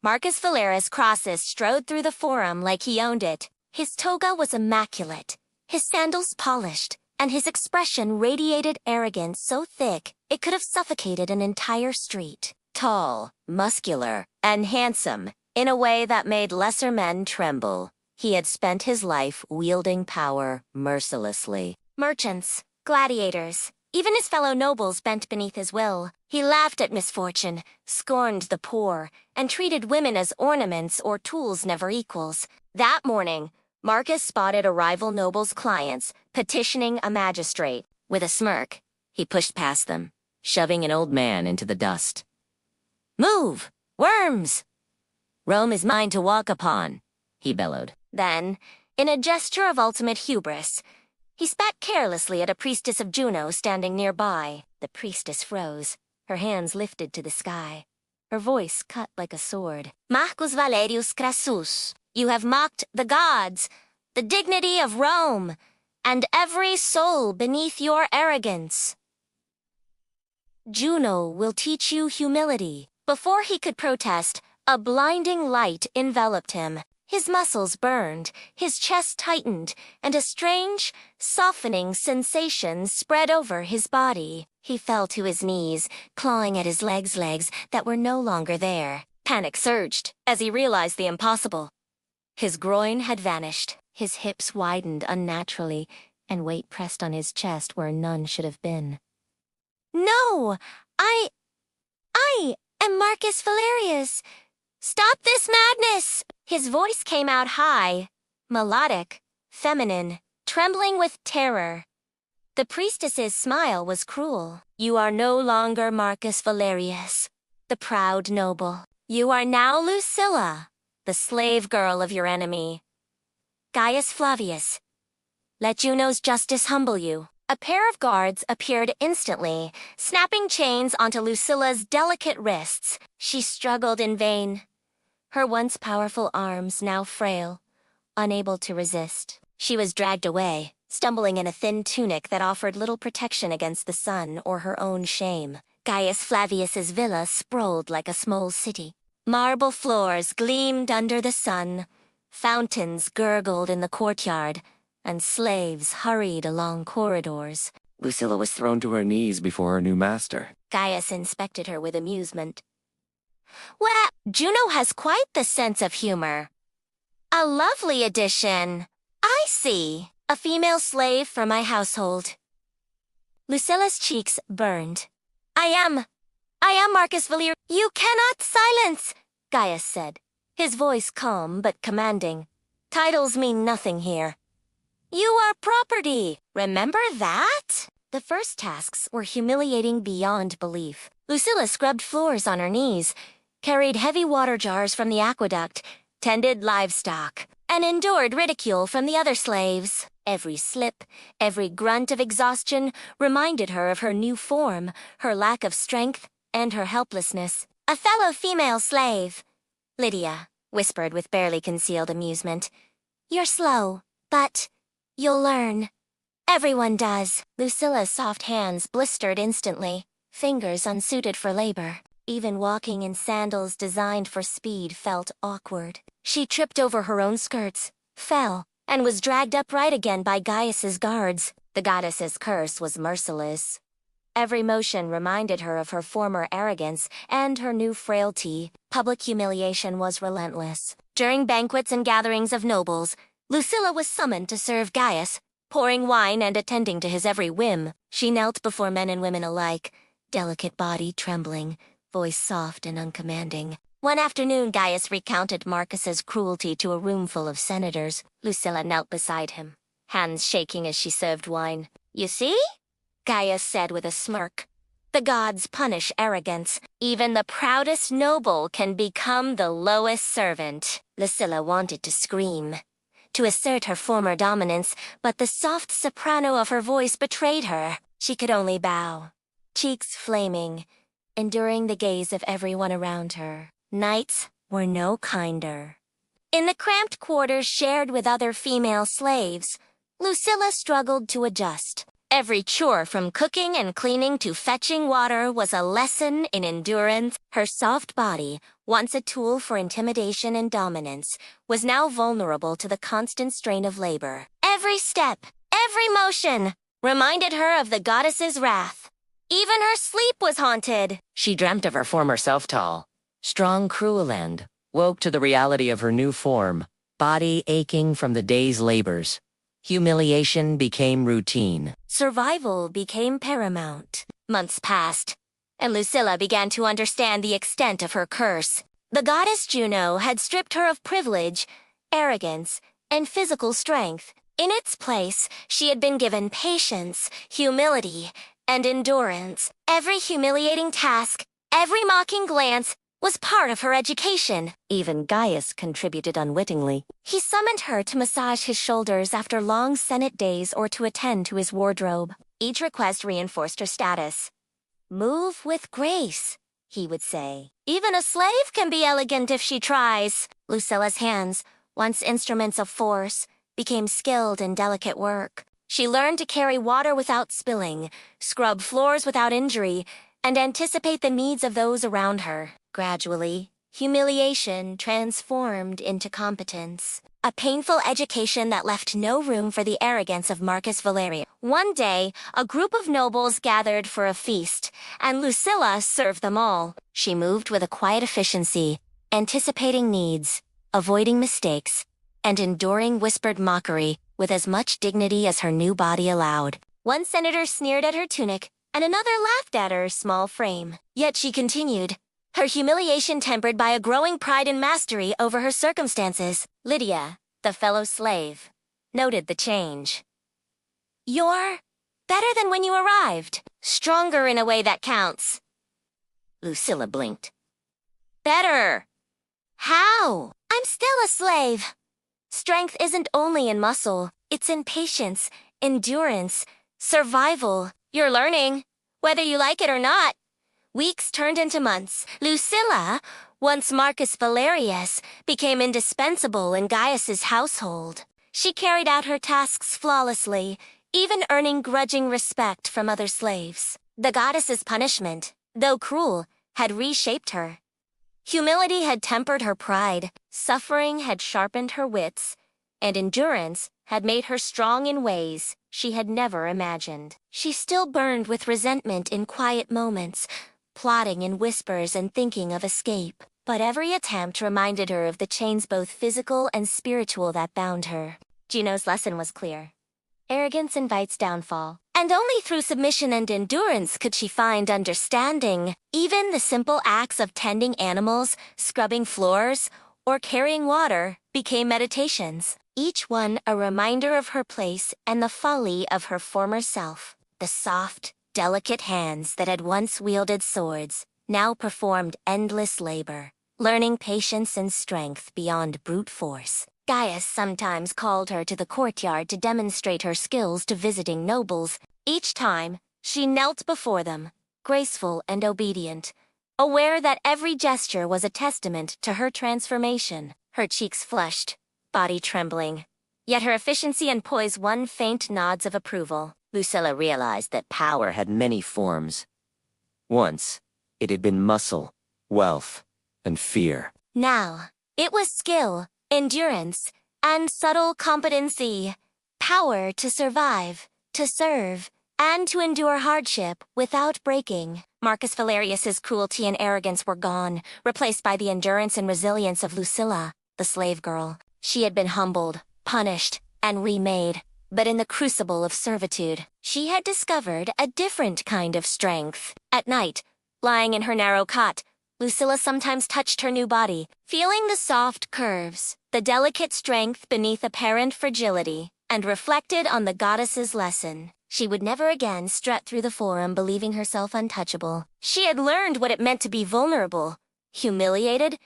Marcus Valerius Crassus strode through the forum like he owned it. His toga was immaculate, his sandals polished, and his expression radiated arrogance so thick it could have suffocated an entire street. Tall, muscular, and handsome, in a way that made lesser men tremble, he had spent his life wielding power mercilessly. Merchants, gladiators, even his fellow nobles bent beneath his will. He laughed at misfortune, scorned the poor, and treated women as ornaments or tools never equals. That morning, Marcus spotted a rival noble's clients petitioning a magistrate. With a smirk, he pushed past them, shoving an old man into the dust. "Move! Worms! Rome is mine to walk upon," he bellowed. Then, in a gesture of ultimate hubris, he spat carelessly at a priestess of Juno standing nearby. The priestess froze, her hands lifted to the sky. Her voice cut like a sword. "Marcus Valerius Crassus, you have mocked the gods, the dignity of Rome, and every soul beneath your arrogance. Juno will teach you humility." Before he could protest, a blinding light enveloped him. His muscles burned, his chest tightened, and a strange, softening sensation spread over his body. He fell to his knees, clawing at his legs that were no longer there. Panic surged as he realized the impossible. His groin had vanished, his hips widened unnaturally, and weight pressed on his chest where none should have been. "No! I am Marcus Valerius! Stop this madness!" His voice came out high, melodic, feminine, trembling with terror. The priestess's smile was cruel. "You are no longer Marcus Valerius, the proud noble. You are now Lucilla, the slave girl of your enemy. Gaius Flavius, let Juno's justice humble you." A pair of guards appeared instantly, snapping chains onto Lucilla's delicate wrists. She struggled in vain, her once powerful arms now frail, unable to resist. She was dragged away, stumbling in a thin tunic that offered little protection against the sun or her own shame. Gaius Flavius's villa sprawled like a small city. Marble floors gleamed under the sun, fountains gurgled in the courtyard, and slaves hurried along corridors. Lucilla was thrown to her knees before her new master. Gaius inspected her with amusement. "Well, Juno has quite the sense of humor. A lovely addition. I see. A female slave for my household." Lucilla's cheeks burned. I am Marcus Valerius." "You cannot silence," Gaius said, his voice calm but commanding. "Titles mean nothing here. You are property. Remember that?" The first tasks were humiliating beyond belief. Lucilla scrubbed floors on her knees, carried heavy water jars from the aqueduct, tended livestock, and endured ridicule from the other slaves. Every slip, every grunt of exhaustion reminded her of her new form, her lack of strength, and her helplessness. "A fellow female slave," Lydia whispered with barely concealed amusement. "You're slow, but you'll learn. Everyone does." Lucilla's soft hands blistered instantly, fingers unsuited for labor. Even walking in sandals designed for speed felt awkward. She tripped over her own skirts, fell, and was dragged upright again by Gaius's guards. The goddess's curse was merciless. Every motion reminded her of her former arrogance and her new frailty. Public humiliation was relentless. During banquets and gatherings of nobles, Lucilla was summoned to serve Gaius, pouring wine and attending to his every whim. She knelt before men and women alike, delicate body trembling, voice soft and uncommanding. One afternoon, Gaius recounted Marcus's cruelty to a room full of senators. Lucilla knelt beside him, hands shaking as she served wine. "You see?" Gaius said with a smirk. "The gods punish arrogance. Even the proudest noble can become the lowest servant." Lucilla wanted to scream, to assert her former dominance, but the soft soprano of her voice betrayed her. She could only bow, cheeks flaming, enduring the gaze of everyone around her. Nights were no kinder. In the cramped quarters shared with other female slaves, Lucilla struggled to adjust. Every chore from cooking and cleaning to fetching water was a lesson in endurance. Her soft body, once a tool for intimidation and dominance, was now vulnerable to the constant strain of labor. Every step, every motion, reminded her of the goddess's wrath. Even her sleep was haunted. She dreamt of her former self tall, strong, cruel end, woke to the reality of her new form, body aching from the day's labors. Humiliation became routine. Survival became paramount. Months passed, and Lucilla began to understand the extent of her curse. The goddess Juno had stripped her of privilege, arrogance, and physical strength. In its place, she had been given patience, humility, and endurance. Every humiliating task, every mocking glance, was part of her education. Even Gaius contributed unwittingly. He summoned her to massage his shoulders after long Senate days or to attend to his wardrobe. Each request reinforced her status. "Move with grace," he would say. "Even a slave can be elegant if she tries." Lucilla's hands, once instruments of force, became skilled in delicate work. She learned to carry water without spilling, scrub floors without injury, and anticipate the needs of those around her. Gradually, humiliation transformed into competence. A painful education that left no room for the arrogance of Marcus Valerius. One day, a group of nobles gathered for a feast, and Lucilla served them all. She moved with a quiet efficiency, anticipating needs, avoiding mistakes, and enduring whispered mockery with as much dignity as her new body allowed. One senator sneered at her tunic, and another laughed at her small frame. Yet she continued, her humiliation tempered by a growing pride and mastery over her circumstances. Lydia, the fellow slave, noted the change. "You're better than when you arrived. Stronger in a way that counts." Lucilla blinked. "Better? How? I'm still a slave." Strength isn't only in muscle, it's in patience, endurance, survival. You're learning, whether you like it or not. Weeks turned into months. Lucilla, once Marcus Valerius, became indispensable in Gaius's household. She carried out her tasks flawlessly, even earning grudging respect from other slaves. The goddess's punishment, though cruel, had reshaped her. Humility had tempered her pride, suffering had sharpened her wits, and endurance had made her strong in ways she had never imagined. She still burned with resentment in quiet moments, plotting in whispers and thinking of escape. But every attempt reminded her of the chains both physical and spiritual that bound her. Juno's lesson was clear. Arrogance invites downfall, and only through submission and endurance could she find understanding. Even the simple acts of tending animals, scrubbing floors, or carrying water became meditations, each one a reminder of her place and the folly of her former self. The soft, delicate hands that had once wielded swords now performed endless labor, learning patience and strength beyond brute force. Gaius sometimes called her to the courtyard to demonstrate her skills to visiting nobles. Each time, she knelt before them, graceful and obedient, aware that every gesture was a testament to her transformation. Her cheeks flushed, body trembling, yet her efficiency and poise won faint nods of approval. Lucilla realized that power had many forms. Once, it had been muscle, wealth, and fear. Now, it was skill, endurance, and subtle competency. Power to survive, to serve, and to endure hardship without breaking. Marcus Valerius's cruelty and arrogance were gone, replaced by the endurance and resilience of Lucilla, the slave girl. She had been humbled, punished, and remade. But in the crucible of servitude, she had discovered a different kind of strength. At night, lying in her narrow cot, Lucilla sometimes touched her new body, feeling the soft curves, the delicate strength beneath apparent fragility, and reflected on the goddess's lesson. She would never again strut through the forum believing herself untouchable. She had learned what it meant to be vulnerable, humiliated,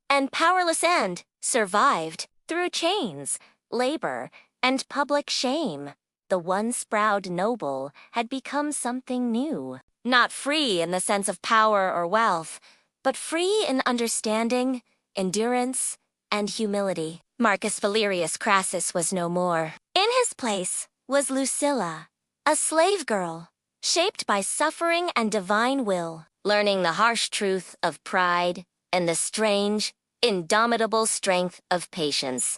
and powerless, and survived through chains, labor, and public shame. The once proud noble had become something new. Not free in the sense of power or wealth, but free in understanding, endurance, and humility. Marcus Valerius Crassus was no more. In his place was Lucilla, a slave girl, shaped by suffering and divine will, learning the harsh truth of pride, and the strange, indomitable strength of patience.